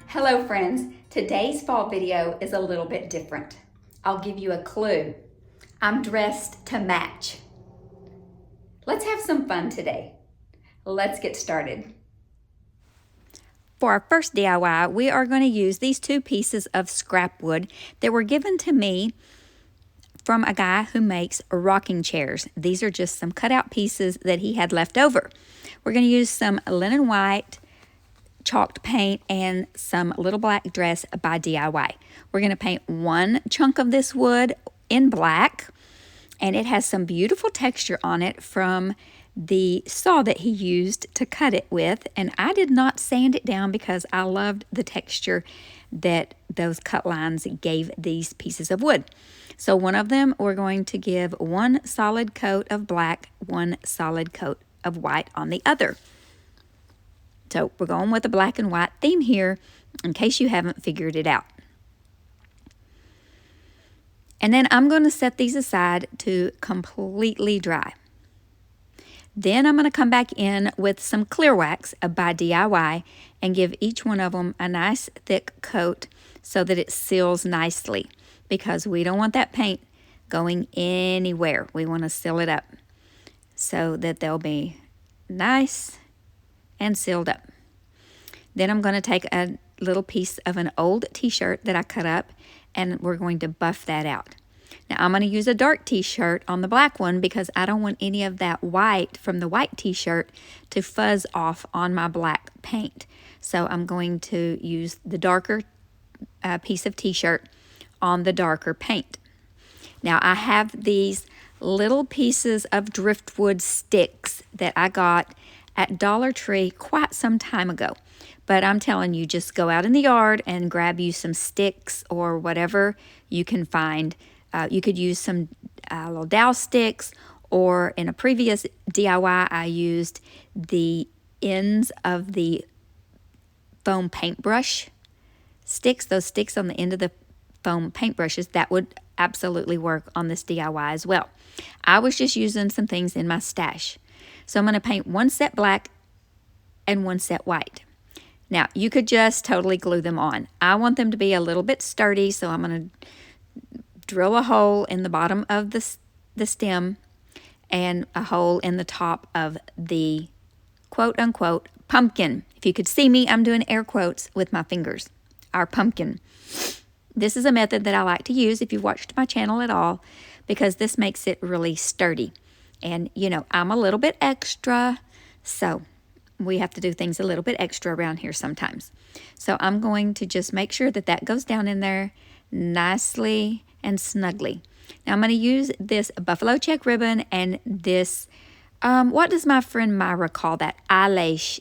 Hello friends, today's fall video is a little bit different. I'll give you a clue. I'm dressed to match. Let's have some fun today. Let's get started. For our first DIY, we are going to use these two pieces of scrap wood that were given to me from a guy who makes rocking chairs. These are just some cutout pieces that he had left over. We're going to use some linen white, chalked paint, and some little black dress by DIY. We're going to paint one chunk of this wood in black, and it has some beautiful texture on it from the saw that he used to cut it with, and I did not sand it down because I loved the texture that those cut lines gave these pieces of wood. So one of them we're going to give one solid coat of black, one solid coat of white on the other. So we're going with a black and white theme here in case you haven't figured it out. And then I'm going to set these aside to completely dry. Then I'm going to come back in with some clear wax by DIY and give each one of them a nice thick coat so that it seals nicely, because we don't want that paint going anywhere. We want to seal it up so that they'll be nice and sealed up. Then I'm going to take a little piece of an old t-shirt that I cut up, and we're going to buff that out. Now I'm going to use a dark t-shirt on the black one because I don't want any of that white from the white t-shirt to fuzz off on my black paint. So I'm going to use the darker piece of t-shirt on the darker paint. Now I have these little pieces of driftwood sticks that I got at Dollar Tree quite some time ago. But I'm telling you, just go out in the yard and grab you some sticks or whatever you can find. You could use some little dowel sticks, or in a previous DIY, I used the ends of the foam paintbrush sticks, those sticks on the end of the foam paintbrushes. That would absolutely work on this DIY as well. I was just using some things in my stash. So I'm going to paint one set black and one set white. Now, you could just totally glue them on. I want them to be a little bit sturdy, so I'm going to drill a hole in the bottom of the stem and a hole in the top of the quote-unquote pumpkin. If you could see me, I'm doing air quotes with my fingers. Our pumpkin. This is a method that I like to use if you've watched my channel at all, because this makes it really sturdy. And, you know, I'm a little bit extra, so we have to do things a little bit extra around here sometimes. So I'm going to just make sure that that goes down in there nicely and snugly. Now I'm going to use this buffalo check ribbon and this, what does my friend Myra call that? Eyelash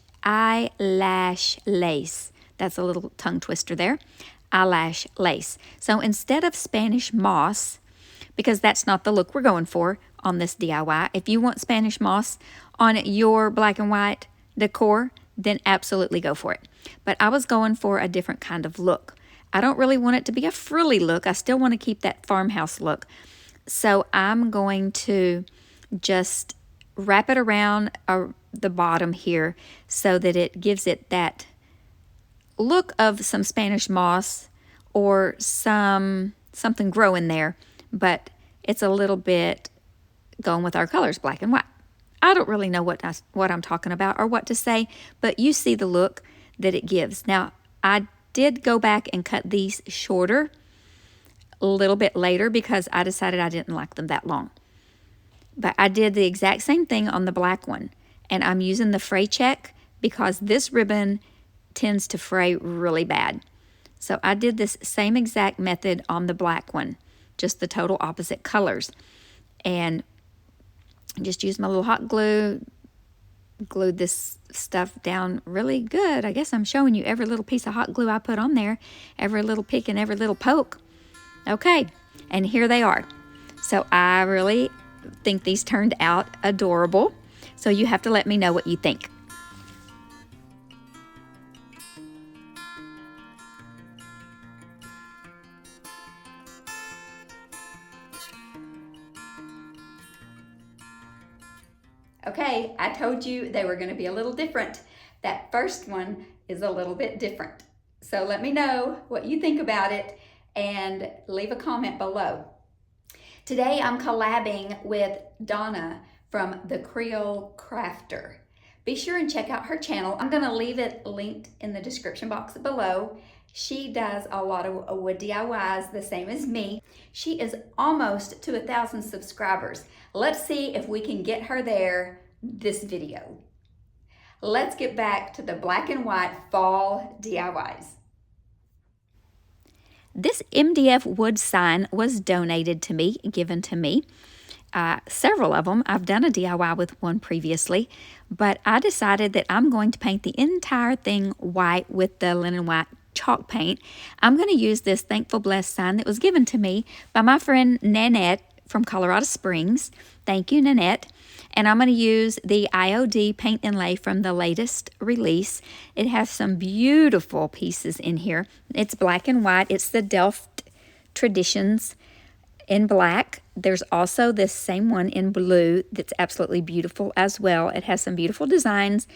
lace. That's a little tongue twister there. Eyelash lace. So instead of Spanish moss, because that's not the look we're going for on this DIY. If you want Spanish moss on your black and white decor, then absolutely go for it. But I was going for a different kind of look. I don't really want it to be a frilly look. I still want to keep that farmhouse look. So I'm going to just wrap it around the bottom here so that it gives it that look of some Spanish moss or something growing there, but it's a little bit going with our colors, black and white. I don't really know what I'm talking about or what to say, but you see the look that it gives. Now, I did go back and cut these shorter a little bit later because I decided I didn't like them that long. But I did the exact same thing on the black one, and I'm using the fray check because this ribbon tends to fray really bad. So I did this same exact method on the black one, just the total opposite colors. And just used my little hot glue, glued this stuff down really good. I guess I'm showing you every little piece of hot glue I put on there, every little pick and every little poke. Okay, and here they are. So I really think these turned out adorable. So you have to let me know what you think. Okay, I told you they were going to be a little different. That first one is a little bit different. So let me know what you think about it and leave a comment below. Today I'm collabing with Donna from The Creole Crafter. Be sure and check out her channel. I'm going to leave it linked in the description box below. She does a lot of wood DIYs, the same as me. She is almost to 1,000 subscribers. Let's see if we can get her there this video. Let's get back to the black and white fall DIYs. This MDF wood sign was donated to me, given to me. Several of them. I've done a DIY with one previously, but I decided that I'm going to paint the entire thing white with the linen white chalk paint. I'm going to use this Thankful Blessed sign that was given to me by my friend Nanette from Colorado Springs. Thank you, Nanette. And I'm going to use the IOD paint inlay from the latest release. It has some beautiful pieces in here. It's black and white. It's the Delft Traditions in black. There's also this same one in blue that's absolutely beautiful as well. It has some beautiful designs.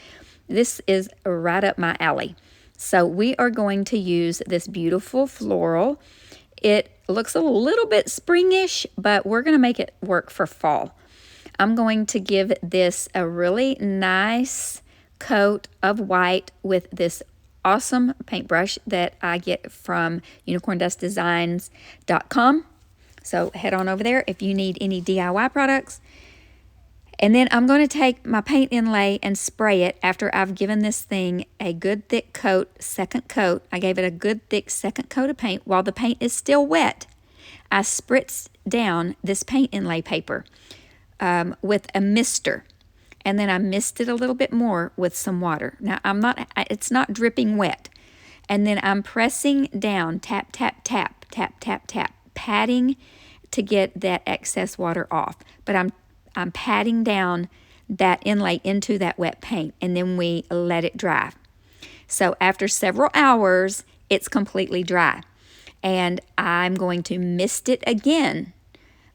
This is right up my alley. So we are going to use this beautiful floral. It looks a little bit springish, but we're going to make it work for fall. I'm going to give this a really nice coat of white with this awesome paintbrush that I get from unicorndustdesigns.com. So head on over there if you need any DIY products. And then I'm going to take my paint inlay and spray it after I've given this thing a good thick coat, second coat. I gave it a good thick second coat of paint. While the paint is still wet, I spritzed down this paint inlay paper with a mister. And then I misted a little bit more with some water. Now, it's not dripping wet. And then I'm pressing down, tap, tap, tap, tap, tap, tap, patting to get that excess water off. But I'm patting down that inlay into that wet paint, and then we let it dry. So after several hours, it's completely dry. And I'm going to mist it again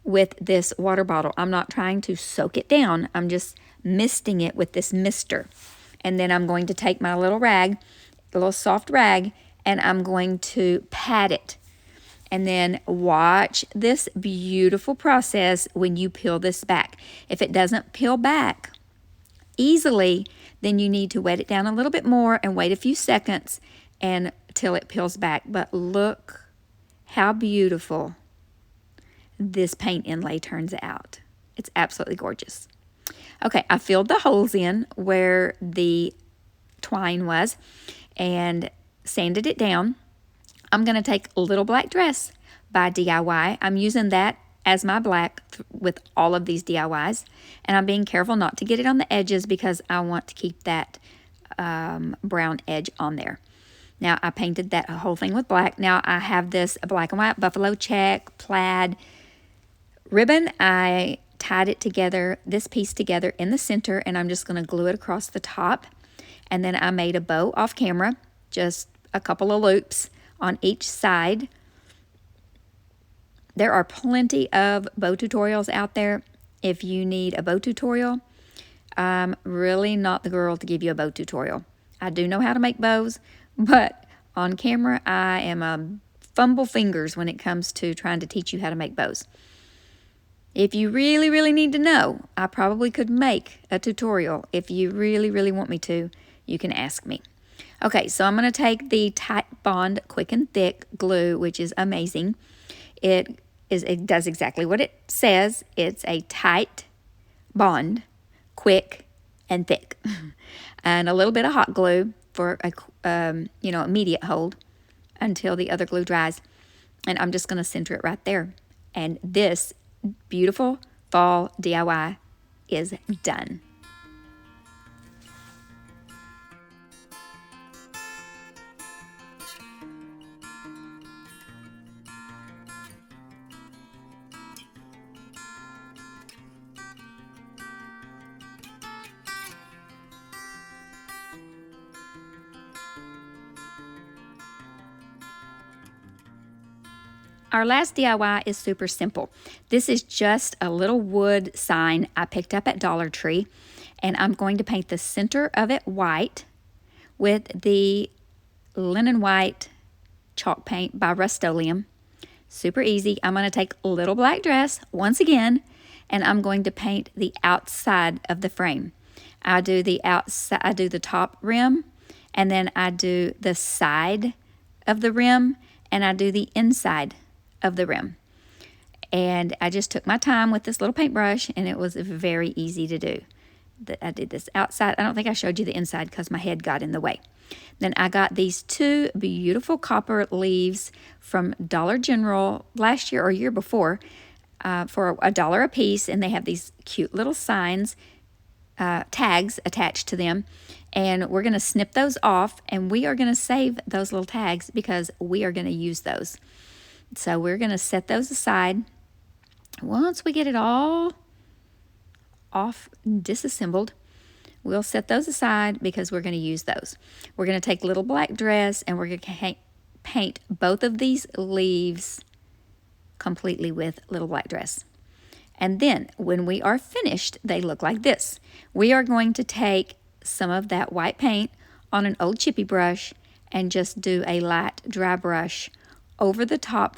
with this water bottle. I'm not trying to soak it down. I'm just misting it with this mister. And then I'm going to take my little rag, a little soft rag, and I'm going to pat it. And then watch this beautiful process when you peel this back. If it doesn't peel back easily, then you need to wet it down a little bit more and wait a few seconds until it peels back. But look how beautiful this paint inlay turns out. It's absolutely gorgeous. Okay, I filled the holes in where the twine was and sanded it down. I'm going to take Little Black Dress by DIY. I'm using that as my black with all of these DIYs. And I'm being careful not to get it on the edges because I want to keep that brown edge on there. Now, I painted that whole thing with black. Now, I have this black and white buffalo check plaid ribbon. I tied it together, this piece together in the center, and I'm just going to glue it across the top. And then I made a bow off camera, just a couple of loops on each side. There are plenty of bow tutorials out there. If you need a bow tutorial, I'm really not the girl to give you a bow tutorial. I do know how to make bows, but on camera, I am a fumble fingers when it comes to trying to teach you how to make bows. If you really, really need to know, I probably could make a tutorial. If you really, really want me to, you can ask me. Okay, so I'm going to take the Titebond Quick and Thick glue, which is amazing. It does exactly what it says. It's a tight bond, quick and thick, and a little bit of hot glue for a immediate hold until the other glue dries. And I'm just going to center it right there. And this beautiful fall DIY is done. Our last DIY is super simple. This is just a little wood sign I picked up at Dollar Tree, and I'm going to paint the center of it white with the linen white chalk paint by Rust-Oleum. Super easy. I'm going to take a little black dress once again, and I'm going to paint the outside of the frame. I do the outside, I do the top rim, and then I do the side of the rim, and I do the inside of the rim. And I just took my time with this little paintbrush, and it was very easy to do. I did this outside. I don't think I showed you the inside because my head got in the way. Then I got these two beautiful copper leaves from Dollar General last year or year before for $1 a piece, and they have these cute little signs, tags attached to them. And we're going to snip those off, and we are going to save those little tags because we are going to use those. So we're going to set those aside. Once we get it all off, disassembled, we'll set those aside because we're going to use those. We're going to take little black dress, and we're going to paint both of these leaves completely with little black dress. And then when we are finished, they look like this. We are going to take some of that white paint on an old chippy brush and just do a light dry brush over the top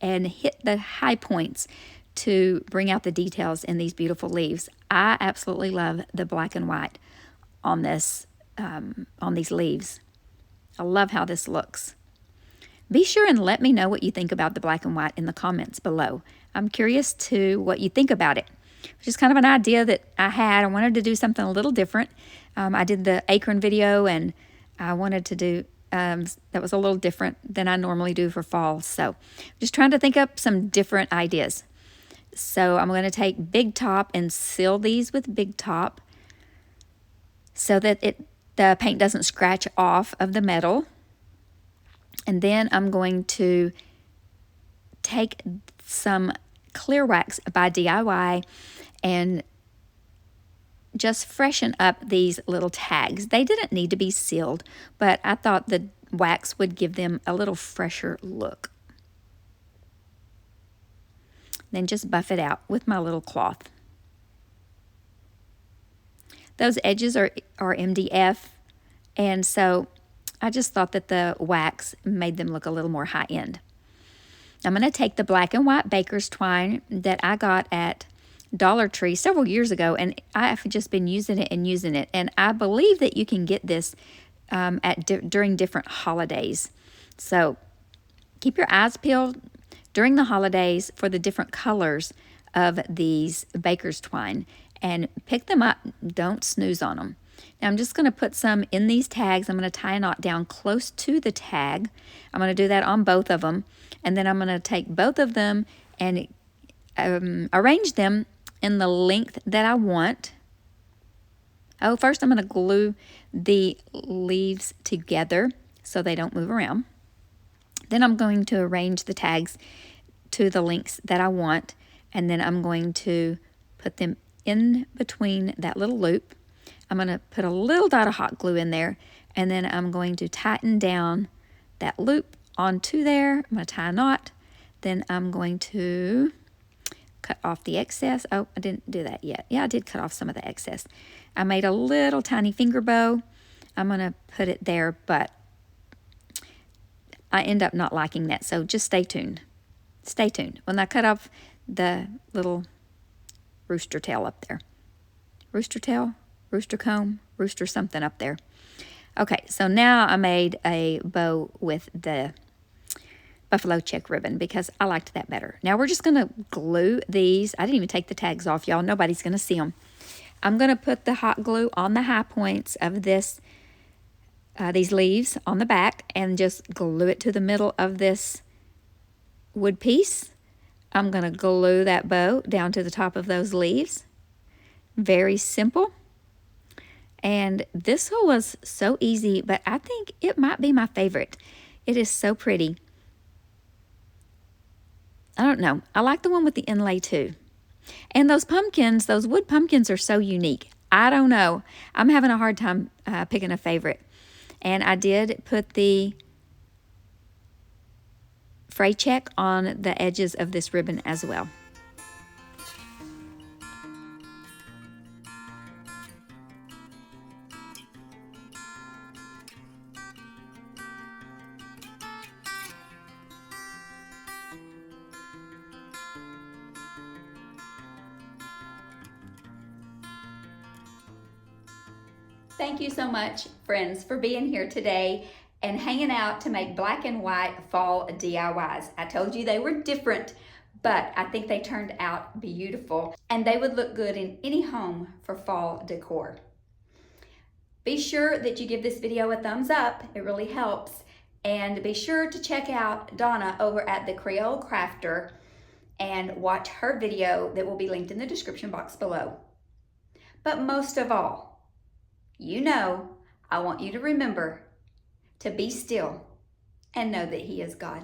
and hit the high points to bring out the details in these beautiful leaves. I absolutely love the black and white on this, on these leaves. I love how this looks. Be sure and let me know what you think about the black and white in the comments below. I'm curious to what you think about it. Just kind of an idea that I had. I wanted to do something a little different. I did the acorn video, and I wanted to do that was a little different than I normally do for fall. So just trying to think up some different ideas. So I'm going to take Big Top and seal these with Big Top so that the paint doesn't scratch off of the metal. And then I'm going to take some clear wax by DIY and just freshen up these little tags. They didn't need to be sealed, but I thought the wax would give them a little fresher look. Then just buff it out with my little cloth. Those edges are MDF, and so I just thought that the wax made them look a little more high-end. I'm going to take the black and white baker's twine that I got at Dollar Tree several years ago, and I've just been using it and using it. And I believe that you can get this during different holidays. So keep your eyes peeled during the holidays for the different colors of these baker's twine and pick them up. Don't snooze on them. Now I'm just going to put some in these tags. I'm going to tie a knot down close to the tag. I'm going to do that on both of them. And then I'm going to take both of them and arrange them in the length that I want. Oh, first I'm going to glue the leaves together so they don't move around. Then I'm going to arrange the tags to the lengths that I want, and then I'm going to put them in between that little loop. I'm going to put a little dot of hot glue in there, and then I'm going to tighten down that loop onto there. I'm going to tie a knot. Then I'm going to cut off the excess. Oh, I didn't do that yet. Yeah, I did cut off some of the excess. I made a little tiny finger bow. I'm going to put it there, but I end up not liking that, so just stay tuned. Stay tuned. When I cut off the little rooster tail up there. Rooster tail? Rooster comb? Rooster something up there. Okay, so now I made a bow with the buffalo check ribbon because I liked that better. Now we're just going to glue these. I didn't even take the tags off, y'all. Nobody's going to see them. I'm going to put the hot glue on the high points of this, these leaves on the back, and just glue it to the middle of this wood piece. I'm going to glue that bow down to the top of those leaves. Very simple. And this one was so easy, but I think it might be my favorite. It is so pretty. I don't know. I like the one with the inlay too. And those pumpkins, those wood pumpkins are so unique. I don't know. I'm having a hard time picking a favorite. And I did put the fray check on the edges of this ribbon as well. Thank you so much, friends, for being here today and hanging out to make black and white fall DIYs. I told you they were different, but I think they turned out beautiful and they would look good in any home for fall decor. Be sure that you give this video a thumbs up, it really helps, and be sure to check out Donna over at the Creole Crafter and watch her video that will be linked in the description box below. But most of all, you know, I want you to remember to be still and know that He is God.